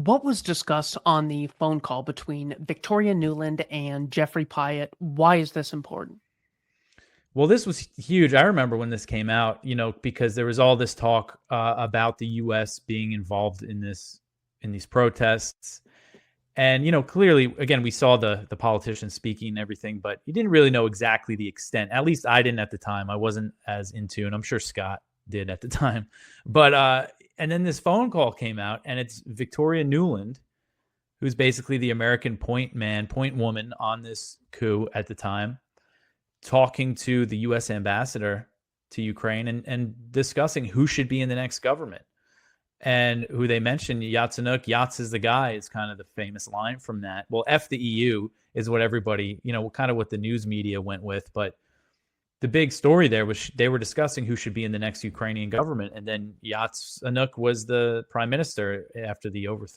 What was discussed on the phone call between Victoria Nuland and Jeffrey Pyatt? Why is this important? Well, this was huge. I remember when this came out, because there was all this talk about the U.S. being involved in these protests, and clearly, again, we saw the politicians speaking and everything, but you didn't really know exactly the extent. At least I didn't at the time. I wasn't as into, and I'm sure Scott did at the time. But and then this phone call came out, and it's Victoria Nuland, who's basically the American point man, point woman on this coup at the time, talking to the U.S. ambassador to Ukraine and discussing who should be in the next government. And who they mentioned, Yatsenyuk, Yats is the guy, is kind of the famous line from that. Well, F the EU is what everybody, kind of what the news media went with. But the big story there was they were discussing who should be in the next Ukrainian government. And then Yatsenyuk was the prime minister after the overthrow.